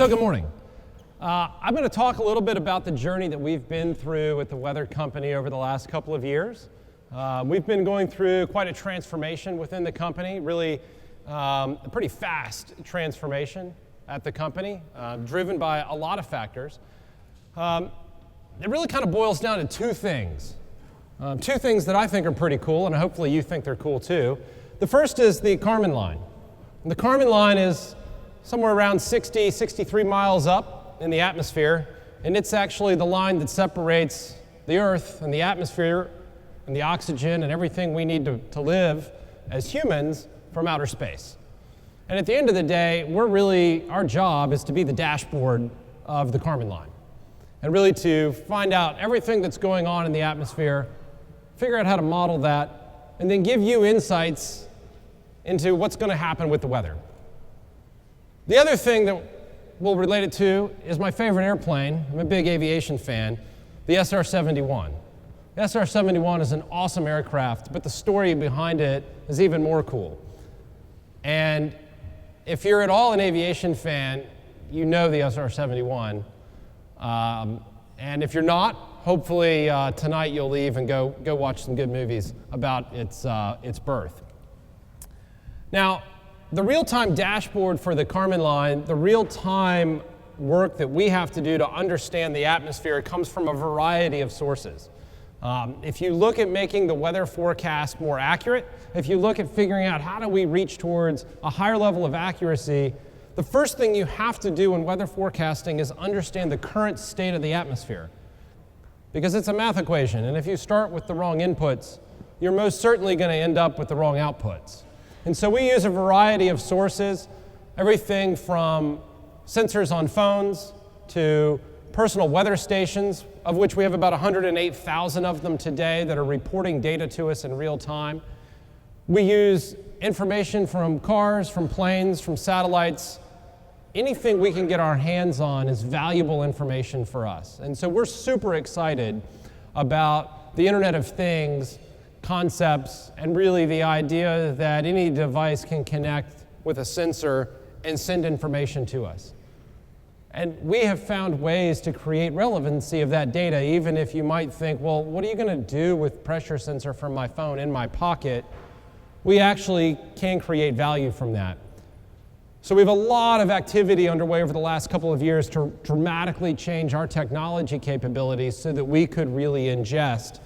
So good morning. I'm going to talk a little bit about the journey that we've been through with the weather company over the last couple of years. We've been going through quite a transformation within the company, really a pretty fast transformation at the company, driven by a lot of factors. It really kind of boils down to two things that I think are pretty cool, and hopefully you think they're cool too. The first is the Kármán line. And the Kármán line is somewhere around 63 miles up in the atmosphere, and it's actually the line that separates the Earth and the atmosphere and the oxygen and everything we need to live as humans from outer space. And at the end of the day, our job is to be the dashboard of the Kármán line, and really to find out everything that's going on in the atmosphere, figure out how to model that, and then give you insights into what's going to happen with the weather. The other thing that we'll relate it to is my favorite airplane. I'm a big aviation fan, the SR-71. The SR-71 is an awesome aircraft, but the story behind it is even more cool. And if you're at all an aviation fan, you know the SR-71. And if you're not, hopefully tonight you'll leave and go watch some good movies about its birth. Now, the real-time dashboard for the Kármán line, the real-time work that we have to do to understand the atmosphere, comes from a variety of sources. If you look at making the weather forecast more accurate, if you look at figuring out how do we reach towards a higher level of accuracy, the first thing you have to do in weather forecasting is understand the current state of the atmosphere. Because it's a math equation, and if you start with the wrong inputs, you're most certainly going to end up with the wrong outputs. And so we use a variety of sources, everything from sensors on phones to personal weather stations, of which we have about 108,000 of them today that are reporting data to us in real time. We use information from cars, from planes, from satellites. Anything we can get our hands on is valuable information for us. And so we're super excited about the Internet of Things concepts, and really the idea that any device can connect with a sensor and send information to us. And we have found ways to create relevancy of that data, even if you might think, well, what are you going to do with pressure sensor from my phone in my pocket? We actually can create value from that. So we have a lot of activity underway over the last couple of years to dramatically change our technology capabilities so that we could really ingest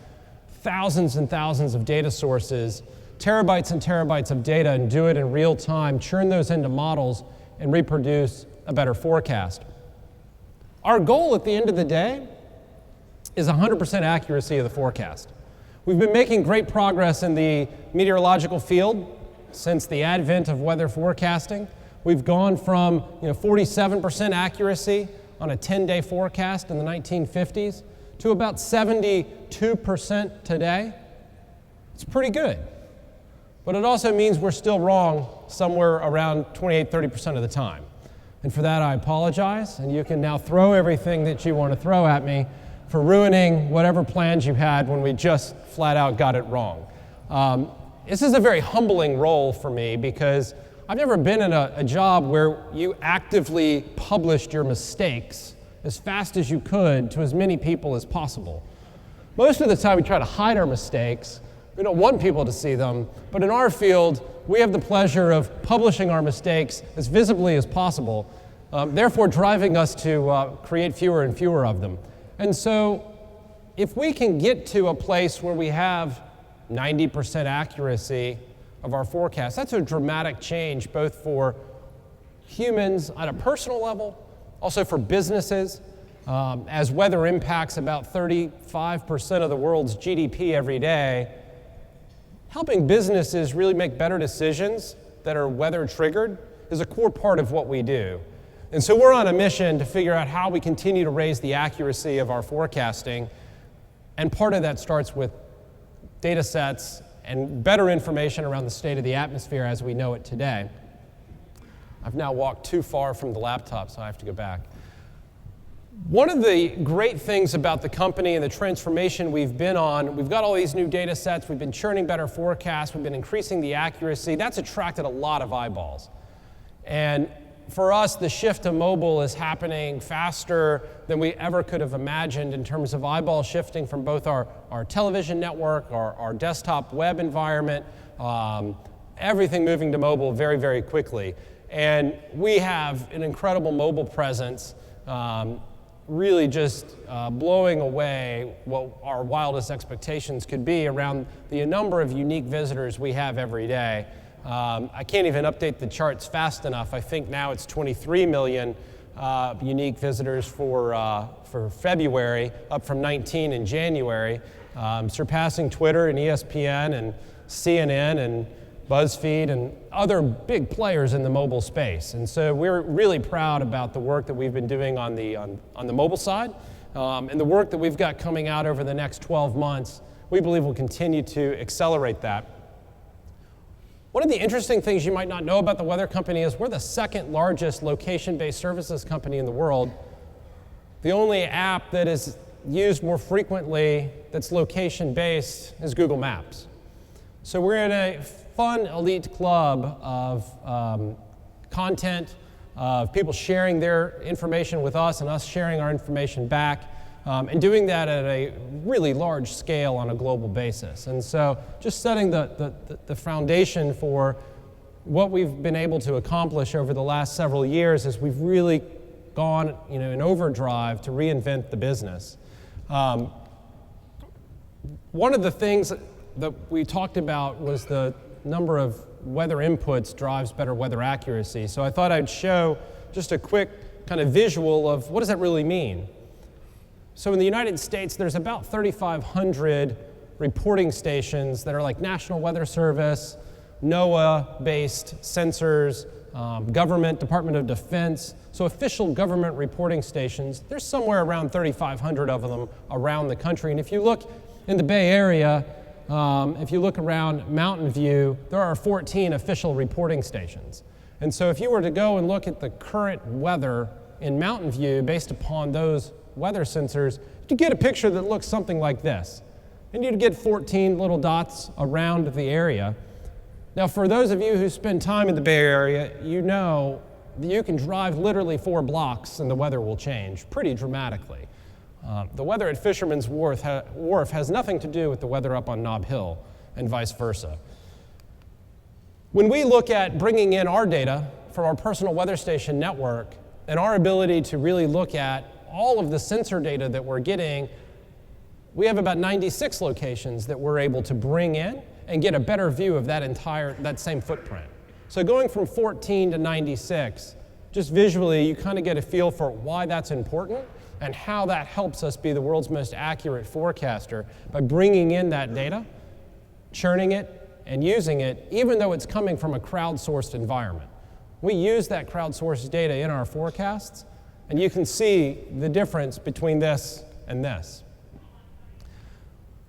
thousands and thousands of data sources, terabytes and terabytes of data, and do it in real time, churn those into models, and reproduce a better forecast. Our goal at the end of the day is 100% accuracy of the forecast. We've been making great progress in the meteorological field since the advent of weather forecasting. We've gone from 47% accuracy on a 10-day forecast in the 1950s to about 72% today. It's pretty good. But it also means we're still wrong somewhere around 28-30% of the time. And for that I apologize, and you can now throw everything that you want to throw at me for ruining whatever plans you had when we just flat out got it wrong. This is a very humbling role for me because I've never been in a job where you actively published your mistakes as fast as you could to as many people as possible. Most of the time we try to hide our mistakes. We don't want people to see them, but in our field, we have the pleasure of publishing our mistakes as visibly as possible, therefore driving us to create fewer and fewer of them. And so if we can get to a place where we have 90% accuracy of our forecast, that's a dramatic change both for humans at a personal level, also for businesses, as weather impacts about 35% of the world's GDP every day. Helping businesses really make better decisions that are weather triggered is a core part of what we do. And so we're on a mission to figure out how we continue to raise the accuracy of our forecasting. And part of that starts with data sets and better information around the state of the atmosphere as we know it today. I've now walked too far from the laptop, so I have to go back. One of the great things about the company and the transformation we've been on, we've got all these new data sets, we've been churning better forecasts, we've been increasing the accuracy. That's attracted a lot of eyeballs. And for us, the shift to mobile is happening faster than we ever could have imagined in terms of eyeball shifting from both our television network, our desktop web environment, everything moving to mobile very, very quickly. And we have an incredible mobile presence, really just blowing away what our wildest expectations could be around the number of unique visitors we have every day. I can't even update the charts fast enough. I think now it's 23 million unique visitors for February, up from 19 in January, surpassing Twitter and ESPN and CNN and BuzzFeed and other big players in the mobile space. And so we're really proud about the work that we've been doing on the mobile side, and the work that we've got coming out over the next 12 months. We believe will continue to accelerate that. One of the interesting things you might not know about the Weather Company is we're the second largest location-based services company in the world. The only app that is used more frequently that's location-based is Google Maps. So we're in a fun elite club of content, of people sharing their information with us and us sharing our information back, and doing that at a really large scale on a global basis. And so just setting the foundation for what we've been able to accomplish over the last several years is we've really gone in overdrive to reinvent the business. One of the things that we talked about was the number of weather inputs drives better weather accuracy. So I thought I'd show just a quick kind of visual of what does that really mean. So in the United States, there's about 3,500 reporting stations that are like National Weather Service, NOAA-based sensors, government, Department of Defense, so official government reporting stations. There's somewhere around 3,500 of them around the country. And if you look in the Bay Area, if you look around Mountain View, there are 14 official reporting stations. And so if you were to go and look at the current weather in Mountain View based upon those weather sensors, you get a picture that looks something like this. And you'd get 14 little dots around the area. Now, for those of you who spend time in the Bay Area, you know that you can drive literally 4 blocks and the weather will change pretty dramatically. The weather at Fisherman's Wharf has nothing to do with the weather up on Nob Hill and vice versa. When we look at bringing in our data from our personal weather station network and our ability to really look at all of the sensor data that we're getting, we have about 96 locations that we're able to bring in and get a better view of that same footprint. So going from 14 to 96, just visually, you kind of get a feel for why that's important and how that helps us be the world's most accurate forecaster by bringing in that data, churning it, and using it, even though it's coming from a crowdsourced environment. We use that crowdsourced data in our forecasts, and you can see the difference between this and this.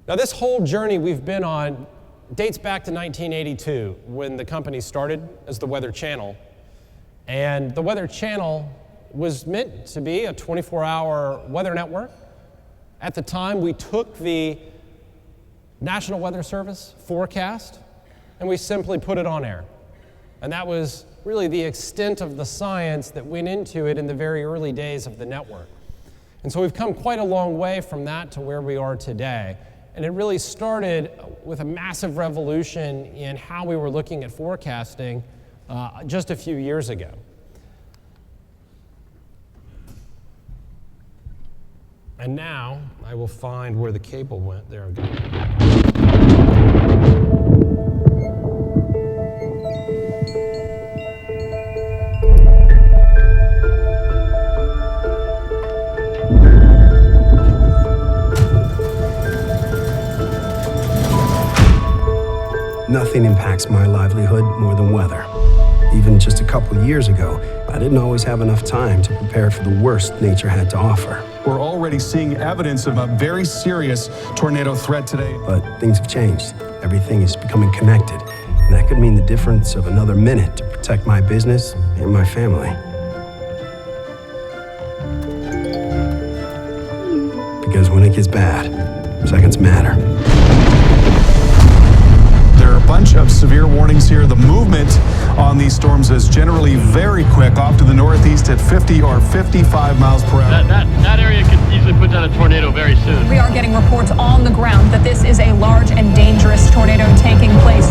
Now, this whole journey we've been on dates back to 1982, when the company started as the Weather Channel. And the Weather Channel was meant to be a 24-hour weather network. At the time, we took the National Weather Service forecast, and we simply put it on air. And that was really the extent of the science that went into it in the very early days of the network. And so we've come quite a long way from that to where we are today. And it really started with a massive revolution in how we were looking at forecasting just a few years ago. And now I will find where the cable went. There we go. Nothing impacts my livelihood more than weather. Even just a couple of years ago, I didn't always have enough time to prepare for the worst nature had to offer. We're already seeing evidence of a very serious tornado threat today. But things have changed. Everything is becoming connected, and that could mean the difference of another minute to protect my business and my family. Because when it gets bad, seconds matter. There are bunch of severe warnings here. The movement on these storms is generally very quick, off to the northeast at 50 or 55 miles per hour. That area could easily put down a tornado very soon. We are getting reports on the ground that this is a large and dangerous tornado taking place.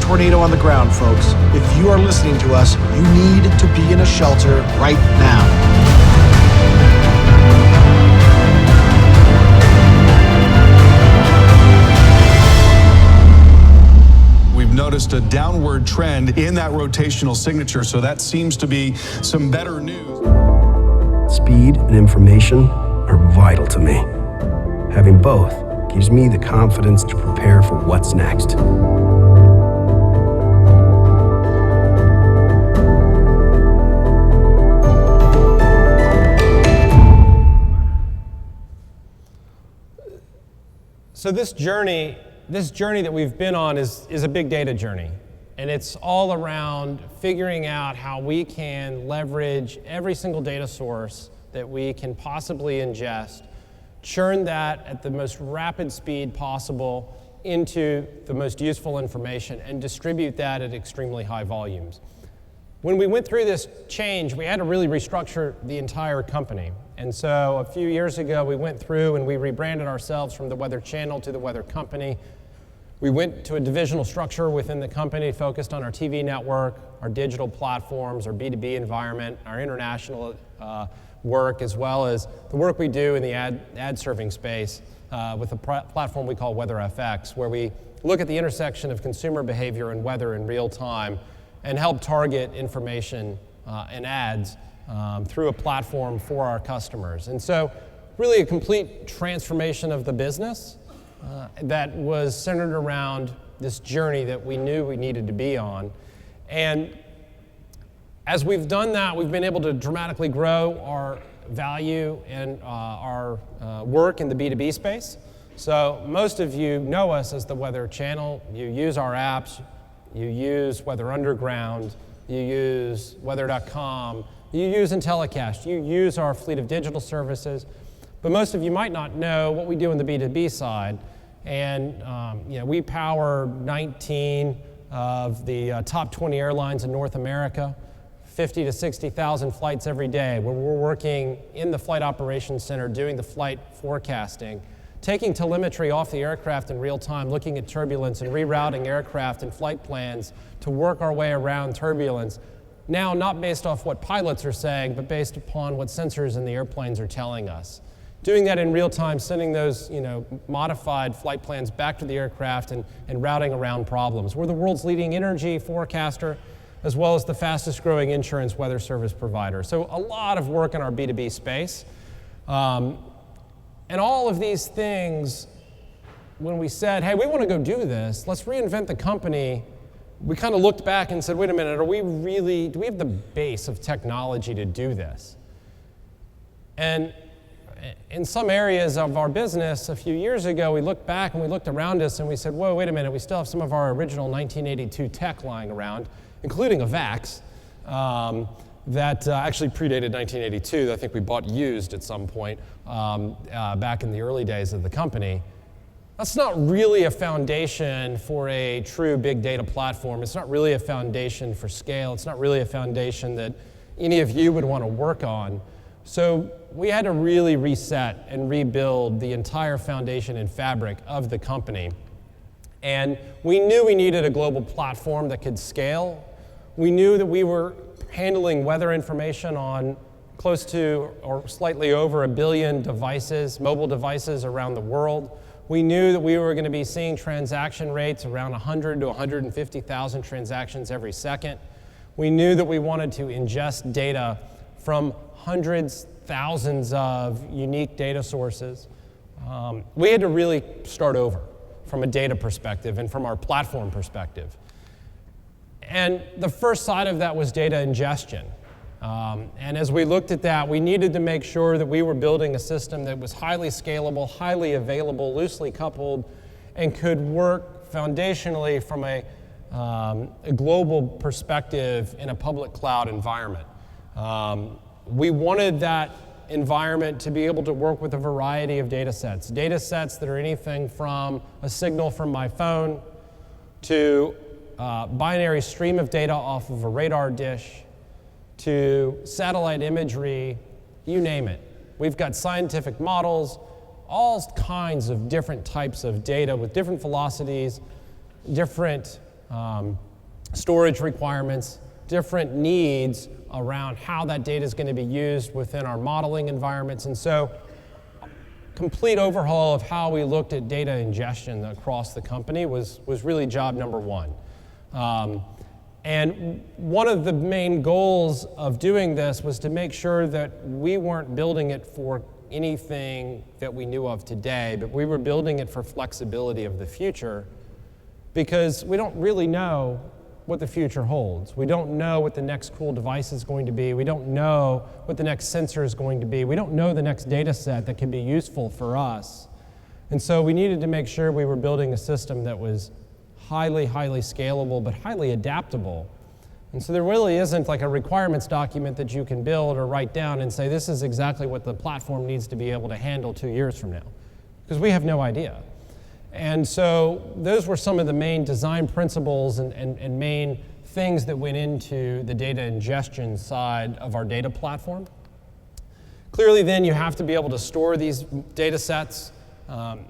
Tornado on the ground, folks. If you are listening to us, you need to be in a shelter right now. We've noticed a downward trend in that rotational signature, so that seems to be some better news. Speed and information are vital to me. Having both gives me the confidence to prepare for what's next. So this journey that we've been on is a big data journey. And it's all around figuring out how we can leverage every single data source that we can possibly ingest, churn that at the most rapid speed possible into the most useful information, and distribute that at extremely high volumes. When we went through this change, we had to really restructure the entire company. And so a few years ago, we went through and we rebranded ourselves from the Weather Channel to the Weather Company. We went to a divisional structure within the company focused on our TV network, our digital platforms, our B2B environment, our international work, as well as the work we do in the ad serving space with a platform we call WeatherFX, where we look at the intersection of consumer behavior and weather in real time and help target information and ads through a platform for our customers. And so really a complete transformation of the business that was centered around this journey that we knew we needed to be on. And as we've done that, we've been able to dramatically grow our value and our work in the B2B space. So most of you know us as the Weather Channel. You use our apps. You use Weather Underground, you use weather.com, you use IntelliCast, you use our fleet of digital services, but most of you might not know what we do on the B2B side. And we power 19 of the top 20 airlines in North America, 50 to 60,000 flights every day, where we're working in the Flight Operations Center doing the flight forecasting, taking telemetry off the aircraft in real time, looking at turbulence and rerouting aircraft and flight plans to work our way around turbulence. Now, not based off what pilots are saying, but based upon what sensors in the airplanes are telling us. Doing that in real time, sending those modified flight plans back to the aircraft and routing around problems. We're the world's leading energy forecaster, as well as the fastest growing insurance weather service provider. So a lot of work in our B2B space. And all of these things, when we said, hey, we want to go do this, let's reinvent the company, we kind of looked back and said, wait a minute, do we have the base of technology to do this? And in some areas of our business a few years ago, we looked back and we looked around us and we said, whoa, wait a minute, we still have some of our original 1982 tech lying around, including a VAX. That actually predated 1982. I think we bought used at some point back in the early days of the company. That's not really a foundation for a true big data platform. It's not really a foundation for scale. It's not really a foundation that any of you would want to work on. So we had to really reset and rebuild the entire foundation and fabric of the company. And we knew we needed a global platform that could scale. We knew that we were handling weather information on close to or slightly over 1 billion devices, mobile devices around the world. We knew that we were going to be seeing transaction rates around 100 to 150,000 transactions every second. We knew that we wanted to ingest data from hundreds, thousands of unique data sources. We had to really start over from a data perspective and from our platform perspective. And the first side of that was data ingestion. And as we looked at that, we needed to make sure that we were building a system that was highly scalable, highly available, loosely coupled, and could work foundationally from a global perspective in a public cloud environment. We wanted that environment to be able to work with a variety of data sets that are anything from a signal from my phone to binary stream of data off of a radar dish to satellite imagery, you name it. We've got scientific models, all kinds of different types of data with different velocities, different storage requirements, different needs around how that data is going to be used within our modeling environments. And so complete overhaul of how we looked at data ingestion across the company was really job number one. And one of the main goals of doing this was to make sure that we weren't building it for anything that we knew of today, but we were building it for flexibility of the future, because we don't really know what the future holds. We don't know what the next cool device is going to be. We don't know what the next sensor is going to be. We don't know the next data set that can be useful for us. And so we needed to make sure we were building a system that was highly, highly scalable, but highly adaptable. And so there really isn't like a requirements document that you can build or write down and say, this is exactly what the platform needs to be able to handle 2 years from now, because we have no idea. And so those were some of the main design principles and main things that went into the data ingestion side of our data platform. Clearly then you have to be able to store these data sets.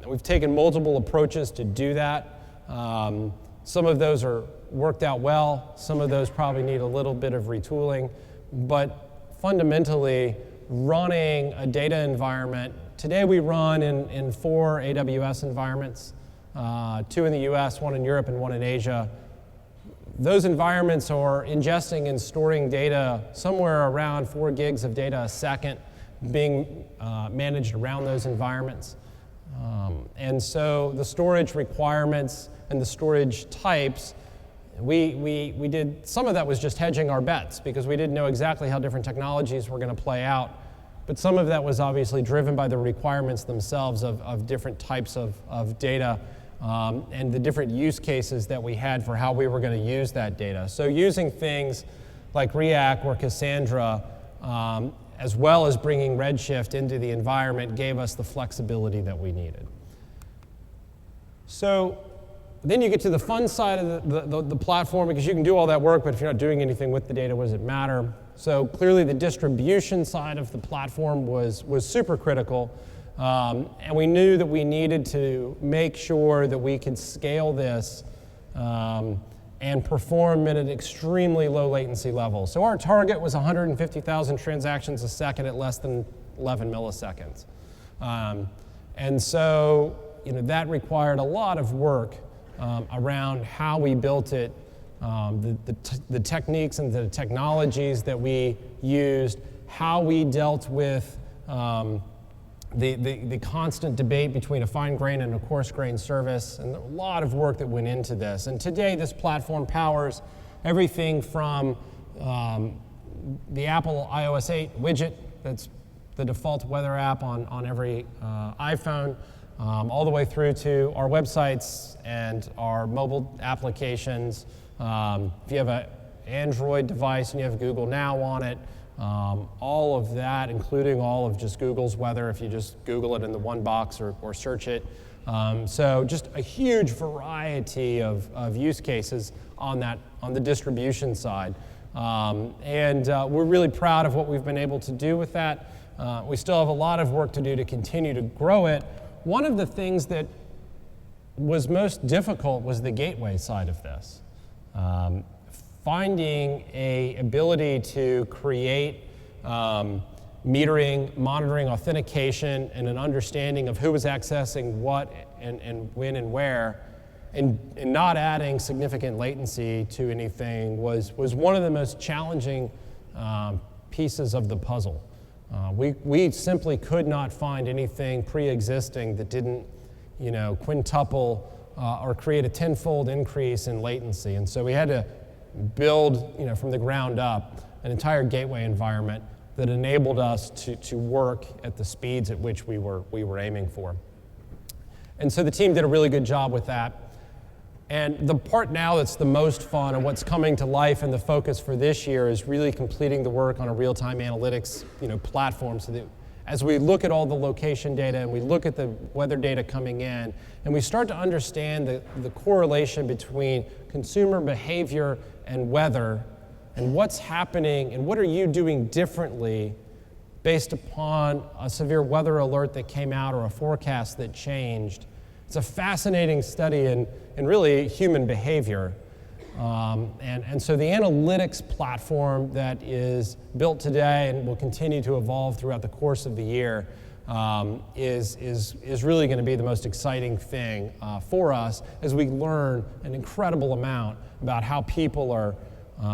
We've taken multiple approaches to do that. Some of those are worked out well. Some of those probably need a little bit of retooling. But fundamentally, running a data environment, today we run in 4 AWS environments, 2 in the US, 1 in Europe, and 1 in Asia. Those environments are ingesting and storing data somewhere around 4 gigs of data a second being managed around those environments. And so the storage requirements and the storage types, we did, some of that was just hedging our bets because we didn't know exactly how different technologies were going to play out. But some of that was obviously driven by the requirements themselves of different types of data and the different use cases that we had for how we were going to use that data. So using things like React or Cassandra, as well as bringing Redshift into the environment, gave us the flexibility that we needed. So then you get to the fun side of the platform, because you can do all that work, but if you're not doing anything with the data, what does it matter? So clearly the distribution side of the platform was super critical, and we knew that we needed to make sure that we could scale this and perform at an extremely low latency level. So our target was 150,000 transactions a second at less than 11 milliseconds. And so that required a lot of work around how we built it, the techniques and the technologies that we used, how we dealt with the constant debate between a fine-grained and a coarse-grained service, and a lot of work that went into this. And today, this platform powers everything from the Apple iOS 8 widget, that's the default weather app on every iPhone, all the way through to our websites and our mobile applications. If you have an Android device and you have Google Now on it, all of that, including all of just Google's weather, if you just Google it in the one box or search it. So just a huge variety of use cases on the distribution side. And we're really proud of what we've been able to do with that. We still have a lot of work to do to continue to grow it. One of the things that was most difficult was the gateway side of this. Finding an ability to create metering, monitoring, authentication, and an understanding of who was accessing what and when and where, and not adding significant latency to anything was one of the most challenging pieces of the puzzle. We simply could not find anything pre-existing that didn't, quintuple or create a tenfold increase in latency. And so we had to build, from the ground up, an entire gateway environment that enabled us to work at the speeds at which we were aiming for. And so the team did a really good job with that. And the part now that's the most fun and what's coming to life and the focus for this year is really completing the work on a real-time analytics platform, so that as we look at all the location data and we look at the weather data coming in, and we start to understand the correlation between consumer behavior and weather, and what's happening and what are you doing differently based upon a severe weather alert that came out or a forecast that changed. It's a fascinating study in really human behavior. And so the analytics platform that is built today and will continue to evolve throughout the course of the year is really going to be the most exciting thing for us as we learn an incredible amount about how people are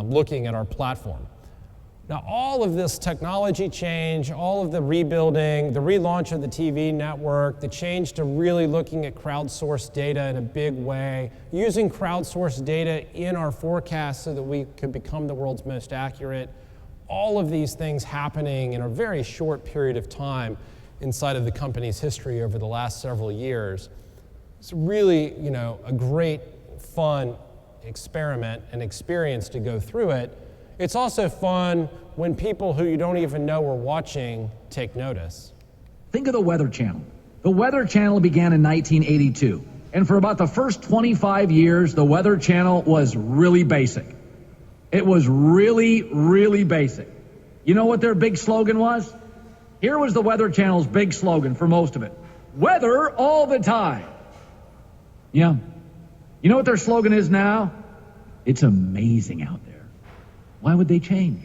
looking at our platform. Now, all of this technology change, all of the rebuilding, the relaunch of the TV network, the change to really looking at crowdsourced data in a big way, using crowdsourced data in our forecasts so that we could become the world's most accurate, all of these things happening in a very short period of time inside of the company's history over the last several years. It's really, a great, fun experiment and experience to go through it. It's also fun when people who you don't even know are watching take notice. Think of the Weather Channel. The Weather Channel began in 1982, and for about the first 25 years, the Weather Channel was really basic. It was really, really basic. You know what their big slogan was? Here was the Weather Channel's big slogan for most of it. Weather all the time. Yeah. You know what their slogan is now? It's amazing out there. Why would they change?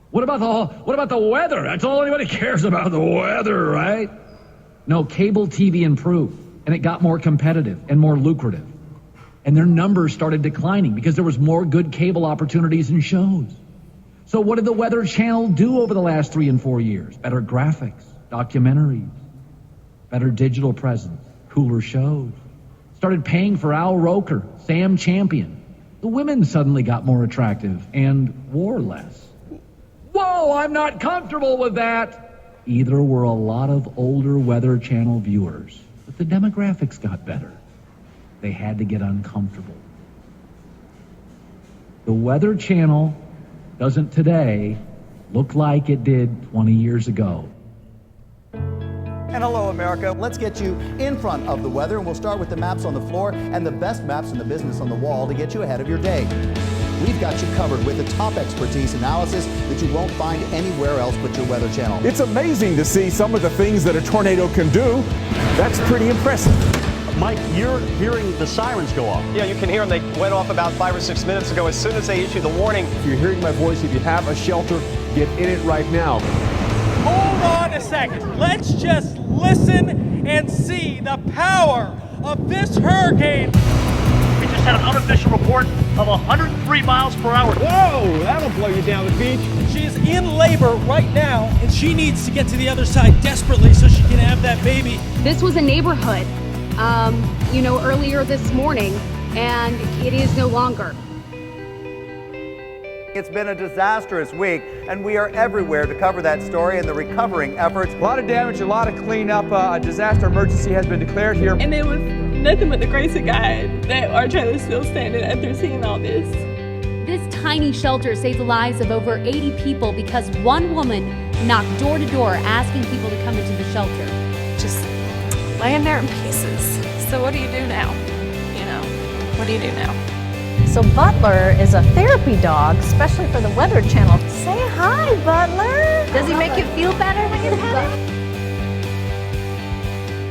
What about the weather? That's all anybody cares about, the weather, right? No, cable TV improved, and it got more competitive and more lucrative. And their numbers started declining because there was more good cable opportunities and shows. So what did the Weather Channel do over the last 3 and 4 years? Better graphics, documentaries, better digital presence, cooler shows. Started paying for Al Roker, Sam Champion. The women suddenly got more attractive and wore less. Whoa, I'm not comfortable with that. Either were a lot of older Weather Channel viewers, but the demographics got better. They had to get uncomfortable. The Weather Channel doesn't today look like it did 20 years ago. And hello, America. Let's get you in front of the weather, and we'll start with the maps on the floor and the best maps in the business on the wall to get you ahead of your day. We've got you covered with the top expertise analysis that you won't find anywhere else but your Weather Channel. It's amazing to see some of the things that a tornado can do. That's pretty impressive. Mike, you're hearing the sirens go off. Yeah, you can hear them. They went off about 5 or 6 minutes ago as soon as they issued the warning. If you're hearing my voice, if you have a shelter, get in it right now. Hold on a second. Let's just listen and see the power of this hurricane. We just had an unofficial report of 103 miles per hour. Whoa, that'll blow you down the beach. She is in labor right now, and she needs to get to the other side desperately so she can have that baby. This was a neighborhood, earlier this morning, and it is no longer. It's been a disastrous week, and we are everywhere to cover that story and the recovering efforts. A lot of damage, a lot of cleanup. A disaster emergency has been declared here. And it was nothing but the grace of God that our trailer is still standing after seeing all this. This tiny shelter saved the lives of over 80 people because one woman knocked door to door asking people to come into the shelter. Just laying there in pieces. So what do you do now? What do you do now? So Butler is a therapy dog, especially for the Weather Channel. Say hi, Butler. Does he make you feel better when you have him?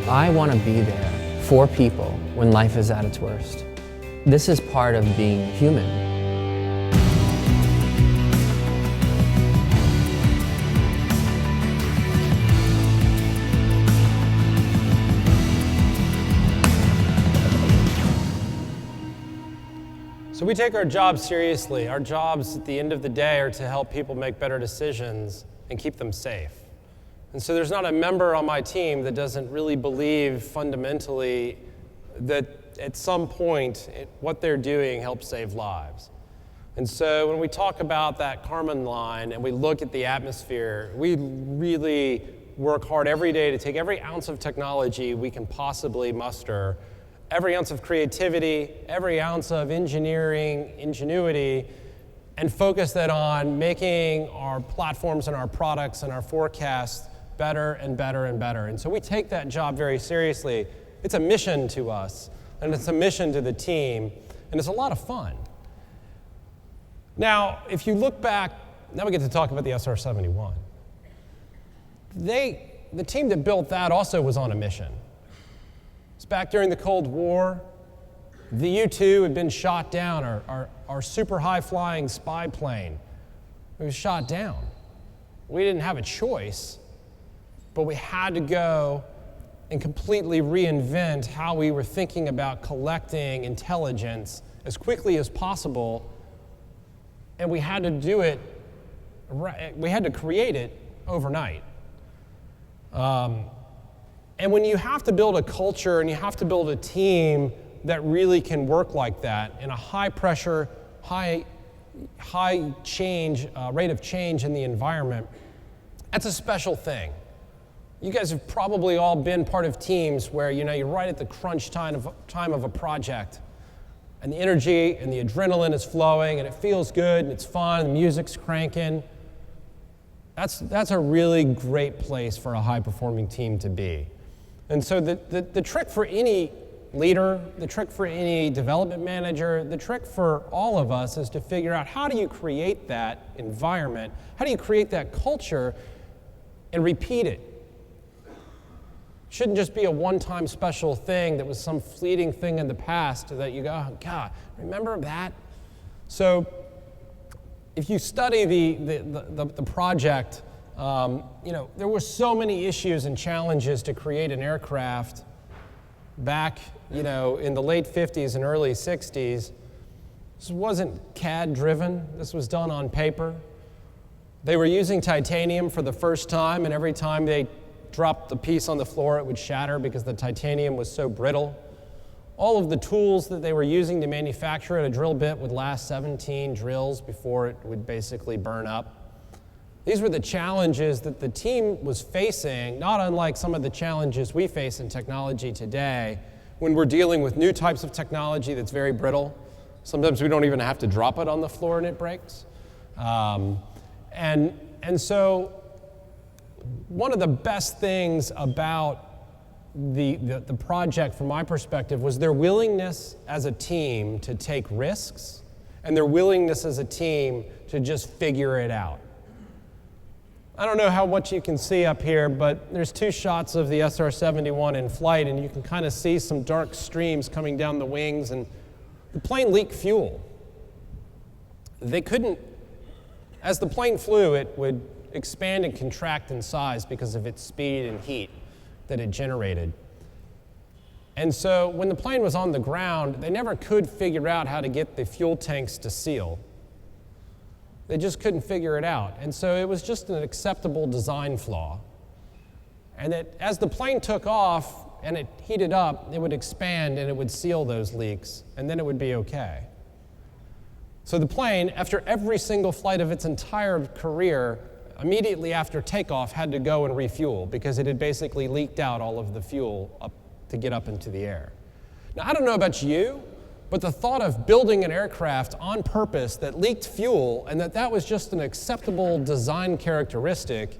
I want to be there for people when life is at its worst. This is part of being human. So we take our jobs seriously. Our jobs at the end of the day are to help people make better decisions and keep them safe. And so there's not a member on my team that doesn't really believe fundamentally that at some point what they're doing helps save lives. And so when we talk about that Kármán line and we look at the atmosphere, we really work hard every day to take every ounce of technology we can possibly muster, every ounce of creativity, every ounce of engineering, ingenuity, and focus that on making our platforms and our products and our forecasts better and better and better. And so we take that job very seriously. It's a mission to us, and it's a mission to the team, and it's a lot of fun. Now, if you look back, now we get to talk about the SR-71. The team that built that also was on a mission. It's back during the Cold War. The U-2 had been shot down, our super high-flying spy plane. It was shot down. We didn't have a choice, but we had to go and completely reinvent how we were thinking about collecting intelligence as quickly as possible, and we had to do it, we had to create it overnight. And when you have to build a culture and you have to build a team that really can work like that in a high pressure, high change, rate of change in the environment, that's a special thing. You guys have probably all been part of teams where you're right at the crunch time of a project, and the energy and the adrenaline is flowing and it feels good and it's fun and the music's cranking. That's a really great place for a high-performing team to be. And so the trick for any leader, the trick for any development manager, the trick for all of us is to figure out how do you create that environment, how do you create that culture and repeat it. It shouldn't just be a one-time special thing that was some fleeting thing in the past that you go, oh, God, remember that? So if you study the project, there were so many issues and challenges to create an aircraft back, in the late 50s and early 60s. This wasn't CAD driven. This was done on paper. They were using titanium for the first time, and every time they dropped the piece on the floor, it would shatter because the titanium was so brittle. All of the tools that they were using to manufacture it, a drill bit would last 17 drills before it would basically burn up. These were the challenges that the team was facing, not unlike some of the challenges we face in technology today when we're dealing with new types of technology that's very brittle. Sometimes we don't even have to drop it on the floor and it breaks. And so one of the best things about the project from my perspective was their willingness as a team to take risks and their willingness as a team to just figure it out. I don't know how much you can see up here, but there's two shots of the SR-71 in flight, and you can kind of see some dark streams coming down the wings, and the plane leaked fuel. They couldn't, as the plane flew, it would expand and contract in size because of its speed and heat that it generated. And so when the plane was on the ground, they never could figure out how to get the fuel tanks to seal. They just couldn't figure it out. And so it was just an acceptable design flaw. And that as the plane took off and it heated up, it would expand and it would seal those leaks, and then it would be okay. So the plane, after every single flight of its entire career, immediately after takeoff had to go and refuel because it had basically leaked out all of the fuel up to get up into the air. Now, I don't know about you, but the thought of building an aircraft on purpose that leaked fuel and that was just an acceptable design characteristic,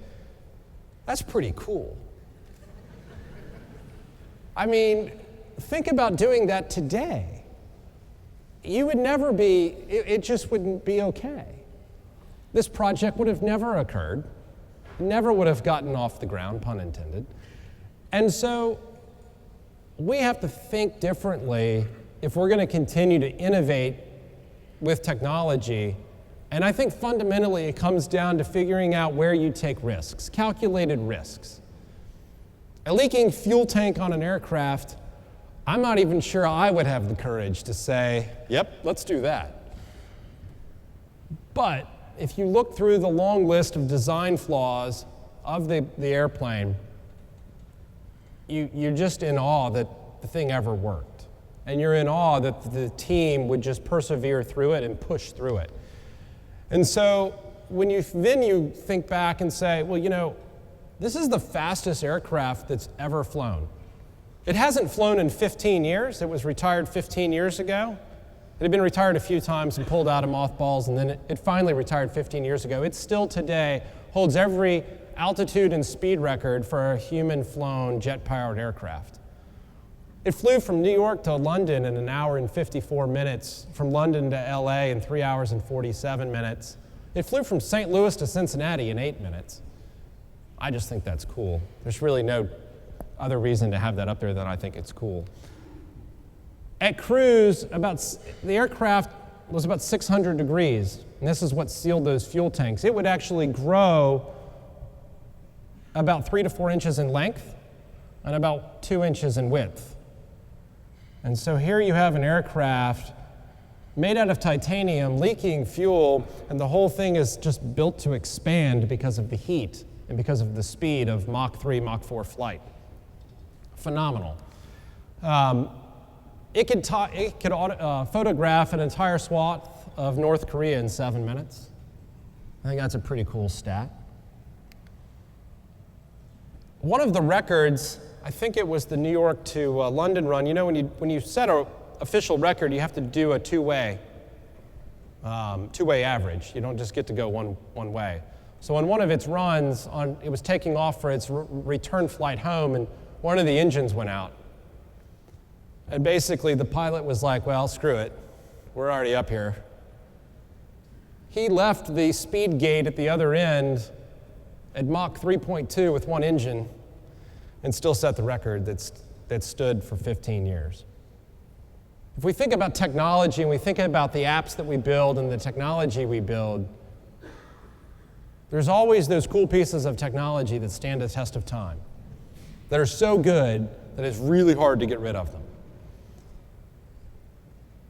that's pretty cool. I mean, think about doing that today. You would never be, it just wouldn't be okay. This project would have never occurred, never would have gotten off the ground, pun intended. And so we have to think differently if we're going to continue to innovate with technology. And I think fundamentally it comes down to figuring out where you take risks, calculated risks. A leaking fuel tank on an aircraft, I'm not even sure I would have the courage to say, yep, let's do that. But if you look through the long list of design flaws of the airplane, you're just in awe that the thing ever worked. And you're in awe that the team would just persevere through it and push through it. And so when you think back and say, well, you know, this is the fastest aircraft that's ever flown. It hasn't flown in 15 years. It was retired 15 years ago. It had been retired a few times and pulled out of mothballs, and then it finally retired 15 years ago. It still today holds every altitude and speed record for a human-flown jet-powered aircraft. It flew from New York to London in 1 hour and 54 minutes, from London to LA in 3 hours and 47 minutes. It flew from St. Louis to Cincinnati in 8 minutes. I just think that's cool. There's really no other reason to have that up there than I think it's cool. At cruise, the aircraft was about 600 degrees, and this is what sealed those fuel tanks. It would actually grow about 3 to 4 inches in length and about 2 inches in width. And so here you have an aircraft made out of titanium, leaking fuel, and the whole thing is just built to expand because of the heat and because of the speed of Mach 3, Mach 4 flight. Phenomenal. It could photograph an entire swath of North Korea in 7 minutes. I think that's a pretty cool stat. One of the records, I think it was the New York to London run. You know, when you set an official record, you have to do a two-way average. You don't just get to go one way. So on one of its runs, it was taking off for its return flight home, and one of the engines went out. And basically the pilot was like, well, screw it. We're already up here. He left the speed gate at the other end at Mach 3.2 with one engine and still set the record that stood for 15 years. If we think about technology and we think about the apps that we build and the technology we build, there's always those cool pieces of technology that stand the test of time, that are so good that it's really hard to get rid of them.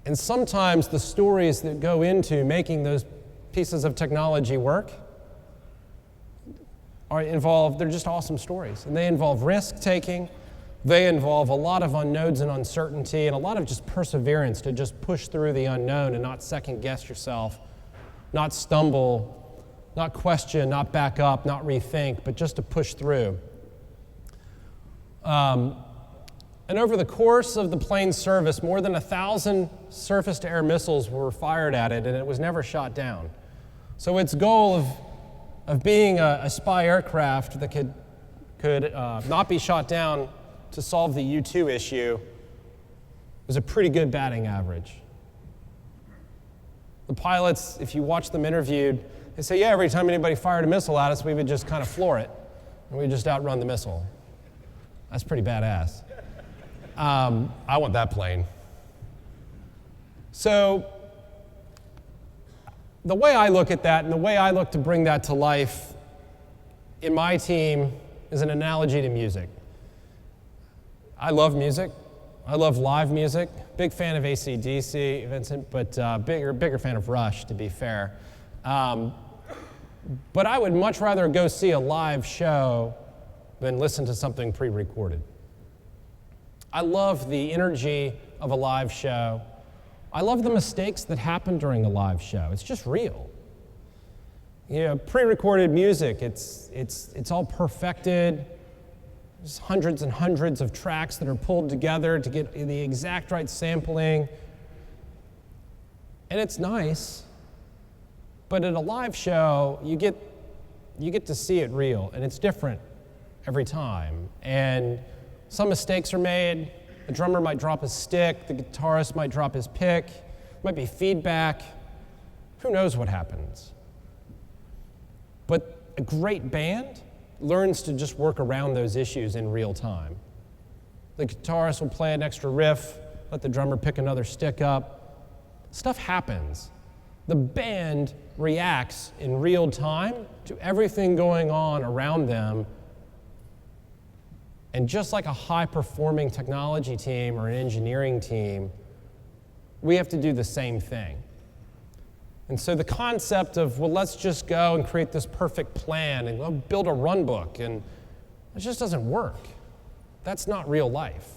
And sometimes the stories that go into making those pieces of technology work they're just awesome stories. And they involve risk-taking, they involve a lot of unknowns and uncertainty, and a lot of just perseverance to just push through the unknown and not second-guess yourself, not stumble, not question, not back up, not rethink, but just to push through. And over the course of the plane's service, more than 1,000 surface-to-air missiles were fired at it, and it was never shot down. So its goal of being a spy aircraft that could not be shot down to solve the U-2 issue was a pretty good batting average. The pilots, if you watch them interviewed, they say, yeah, every time anybody fired a missile at us, we would just kind of floor it, and we'd just outrun the missile. That's pretty badass. I want that plane. So the way I look at that and the way I look to bring that to life in my team is an analogy to music. I love music. I love live music. Big fan of AC/DC, Vincent, but bigger fan of Rush, to be fair. But I would much rather go see a live show than listen to something pre-recorded. I love the energy of a live show. I love the mistakes that happen during a live show. It's just real. You know, pre-recorded music, it's all perfected. There's hundreds and hundreds of tracks that are pulled together to get the exact right sampling. And it's nice, but at a live show, you get to see it real, and it's different every time. And some mistakes are made. The drummer might drop his stick, the guitarist might drop his pick, might be feedback. Who knows what happens? But a great band learns to just work around those issues in real time. The guitarist will play an extra riff, let the drummer pick another stick up. Stuff happens. The band reacts in real time to everything going on around them. And just like a high-performing technology team or an engineering team, we have to do the same thing. And so the concept of, well, let's just go and create this perfect plan and build a run book, and it just doesn't work. That's not real life.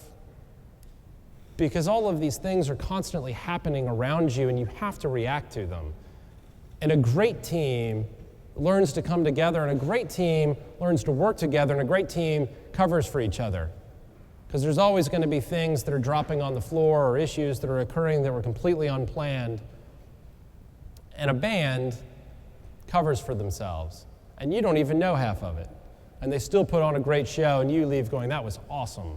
Because all of these things are constantly happening around you, and you have to react to them. And a great team learns to come together, and a great team learns to work together, and a great team covers for each other. Because there's always going to be things that are dropping on the floor or issues that are occurring that were completely unplanned. And a band covers for themselves, and you don't even know half of it. And they still put on a great show, and you leave going, that was awesome.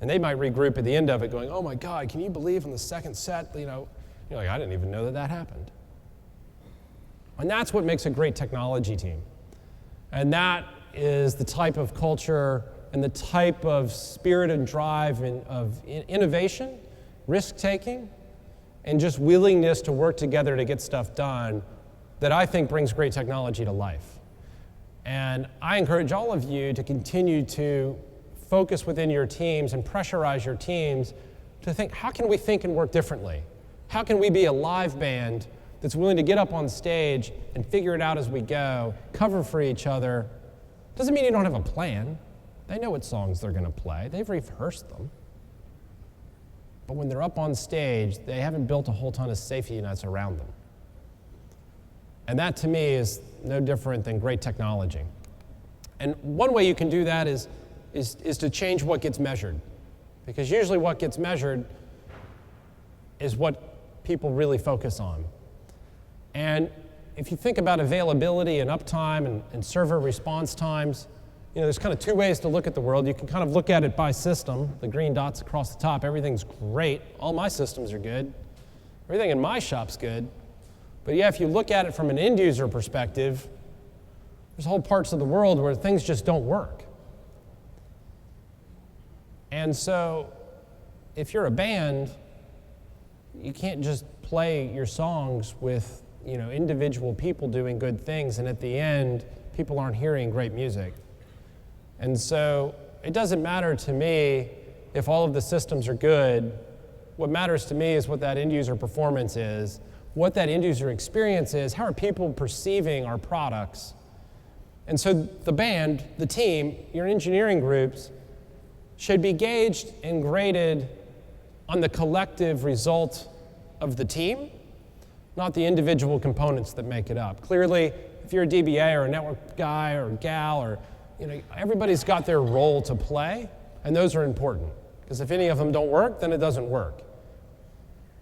And they might regroup at the end of it going, oh my God, can you believe in the second set, you're like, I didn't even know that happened. And that's what makes a great technology team. And that is the type of culture and the type of spirit and drive of innovation, risk-taking, and just willingness to work together to get stuff done that I think brings great technology to life. And I encourage all of you to continue to focus within your teams and pressurize your teams to think, how can we think and work differently? How can we be a live band that's willing to get up on stage and figure it out as we go, cover for each other? Doesn't mean you don't have a plan. They know what songs they're going to play. They've rehearsed them. But when they're up on stage, they haven't built a whole ton of safety nets around them. And that, to me, is no different than great technology. And one way you can do that is to change what gets measured. Because usually what gets measured is what people really focus on. And if you think about availability and uptime and server response times, there's kind of two ways to look at the world. You can kind of look at it by system, the green dots across the top. Everything's great. All my systems are good. Everything in my shop's good. But yeah, if you look at it from an end user perspective, there's whole parts of the world where things just don't work. And so if you're a band, you can't just play your songs with individual people doing good things, and at the end, people aren't hearing great music. And so it doesn't matter to me if all of the systems are good. What matters to me is what that end user performance is, what that end user experience is, how are people perceiving our products. And so the band, the team, your engineering groups should be gauged and graded on the collective result of the team, not the individual components that make it up. Clearly, if you're a DBA or a network guy or gal, or everybody's got their role to play, and those are important. Because if any of them don't work, then it doesn't work.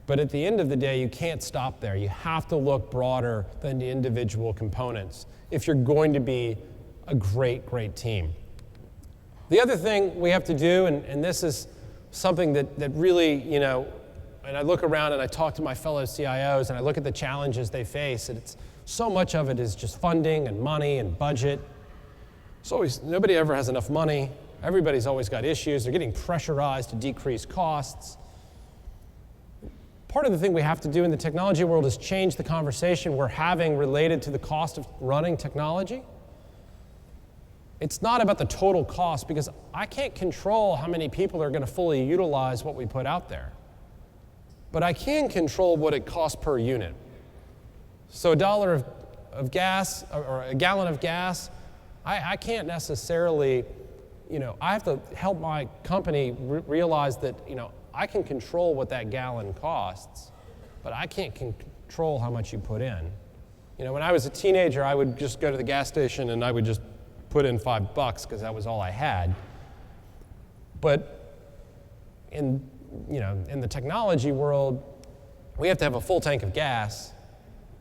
But at the end of the day, you can't stop there. You have to look broader than the individual components if you're going to be a great, great team. The other thing we have to do, and this is something that really, and I look around and I talk to my fellow CIOs and I look at the challenges they face, and so much of it is just funding and money and budget. Nobody ever has enough money. Everybody's always got issues. They're getting pressurized to decrease costs. Part of the thing we have to do in the technology world is change the conversation we're having related to the cost of running technology. It's not about the total cost, because I can't control how many people are going to fully utilize what we put out there. But I can control what it costs per unit. So $1 of gas, or a gallon of gas, I can't necessarily, I have to help my company realize that, I can control what that gallon costs, but I can't control how much you put in. When I was a teenager, I would just go to the gas station and I would just put in $5 because that was all I had. But in the technology world, we have to have a full tank of gas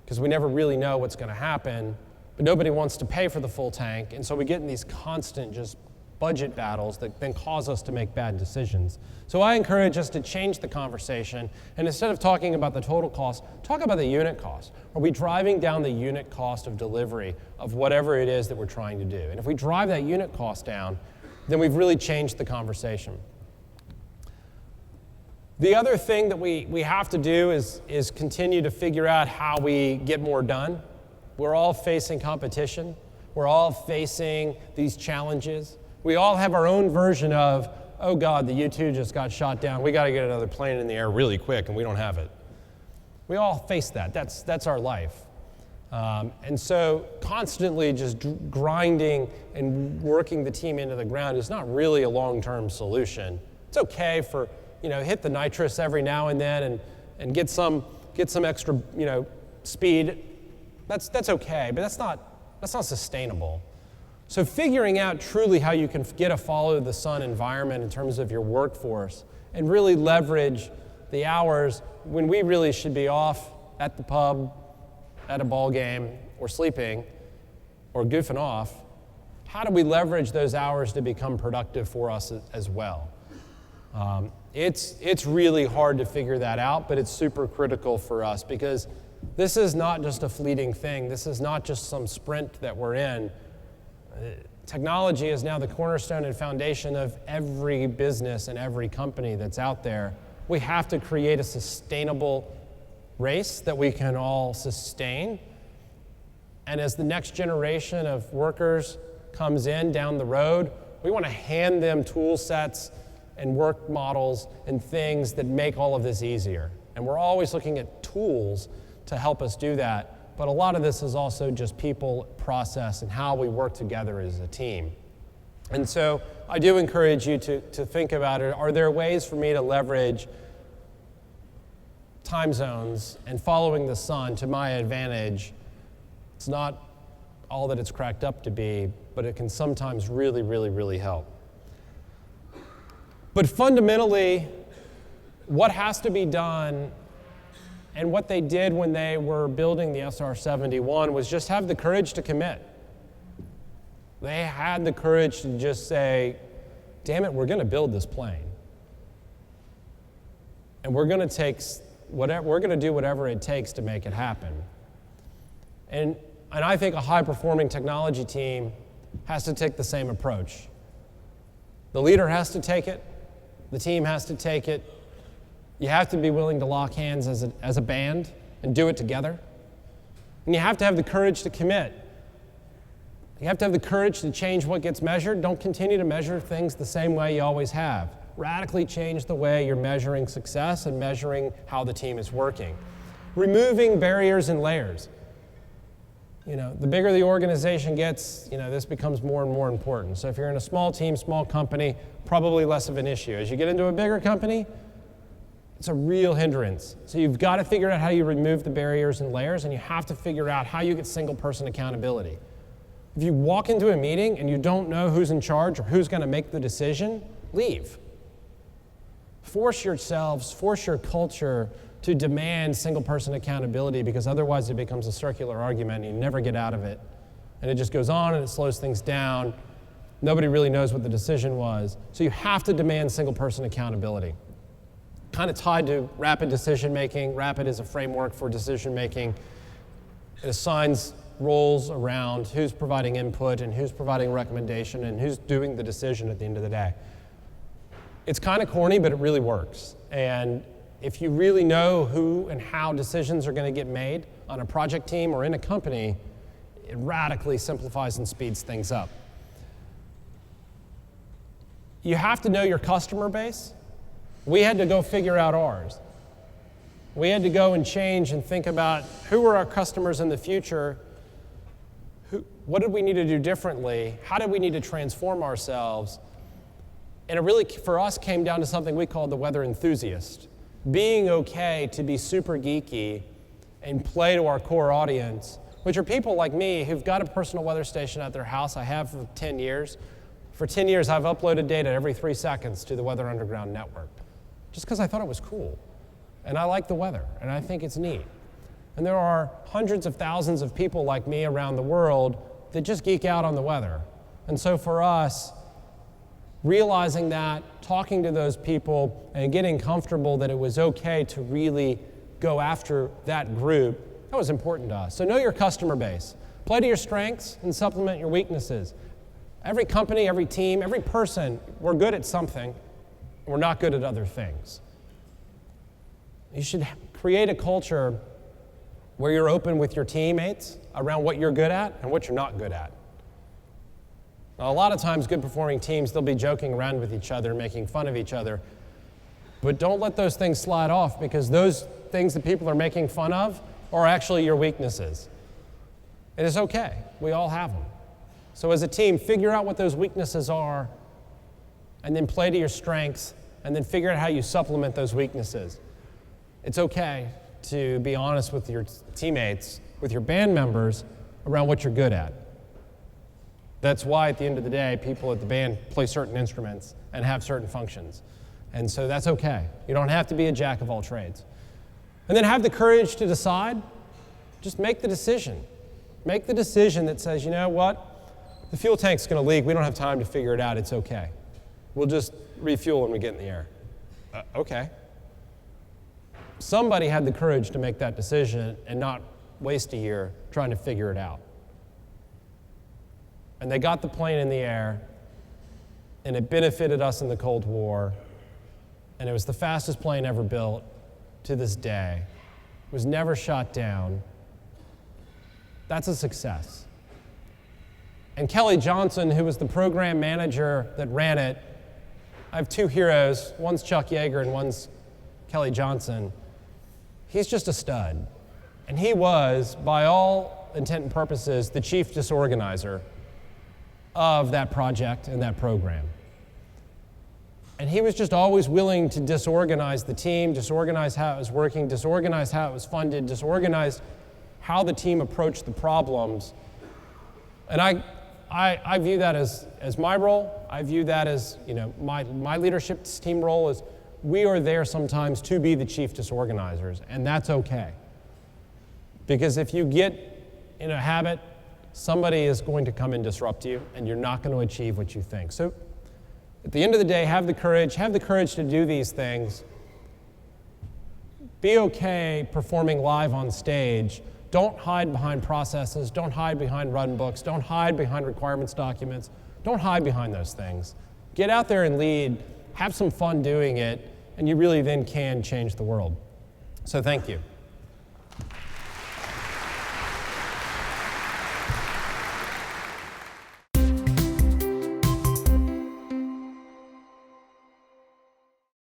because we never really know what's going to happen, but nobody wants to pay for the full tank, and so we get in these constant just budget battles that then cause us to make bad decisions. So I encourage us to change the conversation, and instead of talking about the total cost, talk about the unit cost. Are we driving down the unit cost of delivery of whatever it is that we're trying to do? And if we drive that unit cost down, then we've really changed the conversation. The other thing that we have to do is continue to figure out how we get more done. We're all facing competition. We're all facing these challenges. We all have our own version of, oh God, the U-2 just got shot down. We got to get another plane in the air really quick, and we don't have it. We all face that. That's our life. And so constantly just grinding and working the team into the ground is not really a long-term solution. It's okay for, hit the nitrous every now and then and get some extra, speed That's okay, but that's not sustainable. So figuring out truly how you can get a follow the sun environment in terms of your workforce and really leverage the hours when we really should be off at the pub, at a ball game, or sleeping, or goofing off, how do we leverage those hours to become productive for us as well? It's really hard to figure that out, but it's super critical for us because this is not just a fleeting thing. This is not just some sprint that we're in. Technology is now the cornerstone and foundation of every business and every company that's out there. We have to create a sustainable race that we can all sustain. And as the next generation of workers comes in down the road, we want to hand them tool sets and work models and things that make all of this easier. And we're always looking at tools to help us do that. But a lot of this is also just people, process, and how we work together as a team. And so I do encourage you to think about it. Are there ways for me to leverage time zones and following the sun to my advantage? It's not all that it's cracked up to be, but it can sometimes really, really, really help. But fundamentally, what has to be done and what they did when they were building the SR-71 was just have the courage to commit. They had the courage to just say, damn it, we're going to build this plane. And we're going to do whatever it takes to make it happen. And I think a high-performing technology team has to take the same approach. The leader has to take it. The team has to take it. You have to be willing to lock hands as a band and do it together. And you have to have the courage to commit. You have to have the courage to change what gets measured. Don't continue to measure things the same way you always have. Radically change the way you're measuring success and measuring how the team is working. Removing barriers and layers. The bigger the organization gets, this becomes more and more important. So if you're in a small team, small company, probably less of an issue. As you get into a bigger company, it's a real hindrance. So you've got to figure out how you remove the barriers and layers, and you have to figure out how you get single person accountability. If you walk into a meeting and you don't know who's in charge or who's going to make the decision, leave. Force yourselves, force your culture to demand single person accountability, because otherwise it becomes a circular argument and you never get out of it. And it just goes on and it slows things down. Nobody really knows what the decision was. So you have to demand single person accountability. Kind of tied to rapid decision making. Rapid is a framework for decision making. It assigns roles around who's providing input and who's providing recommendation and who's doing the decision at the end of the day. It's kind of corny, but it really works. And if you really know who and how decisions are going to get made on a project team or in a company, it radically simplifies and speeds things up. You have to know your customer base. We had to go figure out ours. We had to go and change and think about who are our customers in the future, what did we need to do differently, how did we need to transform ourselves. And it really, for us, came down to something we called the weather enthusiast. Being okay to be super geeky and play to our core audience, which are people like me who've got a personal weather station at their house. I have for 10 years. For 10 years, I've uploaded data every 3 seconds to the Weather Underground network, just because I thought it was cool. And I like the weather, and I think it's neat. And there are hundreds of thousands of people like me around the world that just geek out on the weather. And so for us, realizing that, talking to those people, and getting comfortable that it was okay to really go after that group, that was important to us. So know your customer base. Play to your strengths and supplement your weaknesses. Every company, every team, every person, we're good at something, and we're not good at other things. You should create a culture where you're open with your teammates around what you're good at and what you're not good at. Now, a lot of times, good performing teams, they'll be joking around with each other, making fun of each other. But don't let those things slide off, because those things that people are making fun of are actually your weaknesses. It is okay. We all have them. So as a team, figure out what those weaknesses are, and then play to your strengths, and then figure out how you supplement those weaknesses. It's okay to be honest with your teammates with your band members around what you're good at. That's why at the end of the day, people at the band play certain instruments and have certain functions. And so that's okay. You don't have to be a jack of all trades. And then have the courage to decide. Just make the decision. Make the decision that says, you know what? The fuel tank's going to leak. We don't have time to figure it out. It's okay. We'll just refuel when we get in the air. Okay. Somebody had the courage to make that decision and not waste a year trying to figure it out. And they got the plane in the air, and it benefited us in the Cold War, and it was the fastest plane ever built to this day. It was never shot down. That's a success. And Kelly Johnson, who was the program manager that ran it, I have two heroes. One's Chuck Yeager and one's Kelly Johnson. He's just a stud. And he was, by all intent and purposes, the chief disorganizer of that project and that program. And he was just always willing to disorganize the team, disorganize how it was working, disorganize how it was funded, disorganize how the team approached the problems. And I view that as my role. I view that as, my leadership team role is we are there sometimes to be the chief disorganizers, and that's okay. Because if you get in a habit, somebody is going to come and disrupt you, and you're not going to achieve what you think. So at the end of the day, have the courage to do these things. Be okay performing live on stage. Don't hide behind processes. Don't hide behind run books. Don't hide behind requirements documents. Don't hide behind those things. Get out there and lead. Have some fun doing it, and you really then can change the world. So thank you.